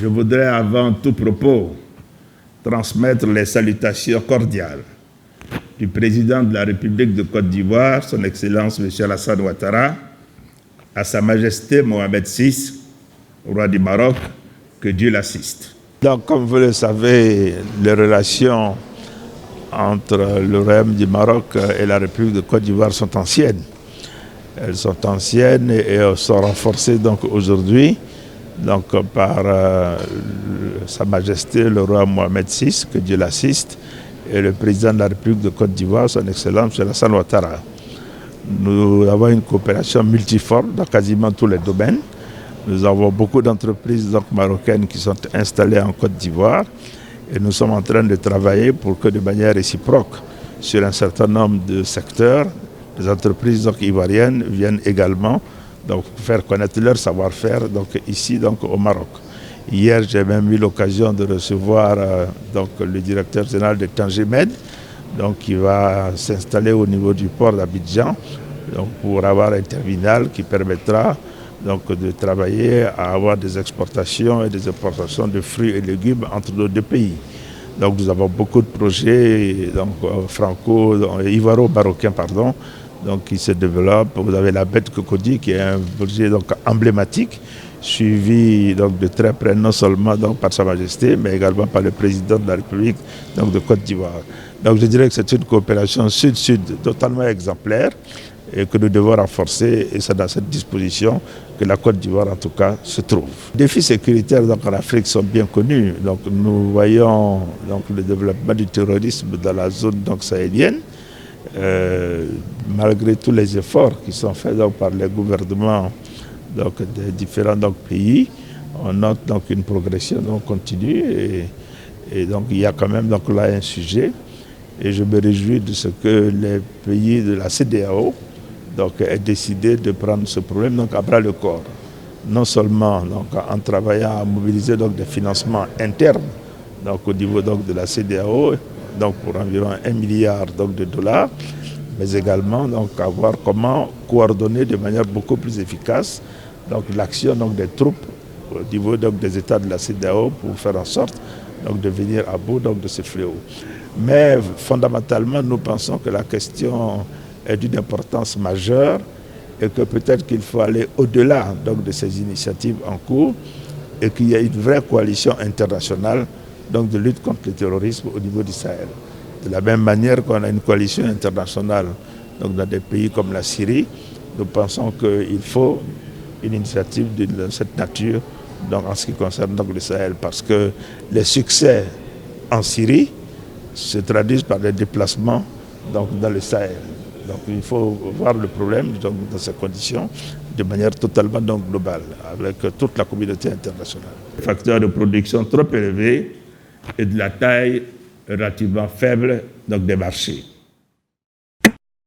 Je voudrais avant tout propos transmettre les salutations cordiales du président de la République de Côte d'Ivoire, son Excellence M. Alassane Ouattara, à Sa Majesté Mohamed VI, roi du Maroc, que Dieu l'assiste. Donc, comme vous le savez, les relations entre le Royaume du Maroc et la République de Côte d'Ivoire sont anciennes. Elles sont anciennes et sont renforcées donc aujourd'hui donc, par Sa Majesté le roi Mohamed VI, que Dieu l'assiste, et le président de la République de Côte d'Ivoire, son Excellence M. Alassane Ouattara. Nous avons une coopération multiforme dans quasiment tous les domaines. Nous avons beaucoup d'entreprises marocaines qui sont installées en Côte d'Ivoire et nous sommes en train de travailler pour que de manière réciproque sur un certain nombre de secteurs, les entreprises ivoiriennes viennent également faire connaître leur savoir-faire ici au Maroc. Hier, j'ai même eu l'occasion de recevoir le directeur général de Tangimed, qui va s'installer au niveau du port d'Abidjan pour avoir un terminal qui permettra de travailler à avoir des exportations et des importations de fruits et légumes entre nos deux pays. Nous avons beaucoup de projets ivoiro-marocains qui se développent. Vous avez la bête Cocody qui est un projet emblématique, suivi de très près non seulement par Sa Majesté, mais également par le président de la République de Côte d'Ivoire. Je dirais que c'est une coopération sud-sud totalement exemplaire et que nous devons renforcer, et c'est dans cette disposition que la Côte d'Ivoire en tout cas se trouve. Les défis sécuritaires en Afrique sont bien connus. Nous voyons le développement du terrorisme dans la zone sahélienne. Malgré tous les efforts qui sont faits par les gouvernements des différents pays, on note une progression continue et il y a quand même là un sujet. Et je me réjouis de ce que les pays de la CEDEAO aient décidé de prendre ce problème à bras le corps. Non seulement en travaillant à mobiliser des financements internes au niveau de la CEDEAO, pour environ 1 milliard de dollars, mais également à voir comment coordonner de manière beaucoup plus efficace l'action des troupes au niveau des États de la CEDEAO pour faire en sorte de venir à bout de ce fléau. Mais fondamentalement, nous pensons que la question est d'une importance majeure et que peut-être qu'il faut aller au-delà de ces initiatives en cours et qu'il y a une vraie coalition internationale de lutte contre le terrorisme au niveau du Sahel. De la même manière qu'on a une coalition internationale dans des pays comme la Syrie, nous pensons qu'il faut une initiative de cette nature en ce qui concerne le Sahel, parce que les succès en Syrie se traduisent par des déplacements dans le Sahel. Il faut voir le problème dans ces conditions de manière totalement globale, avec toute la communauté internationale. Les facteurs de production trop élevés et de la taille relativement faible des marchés.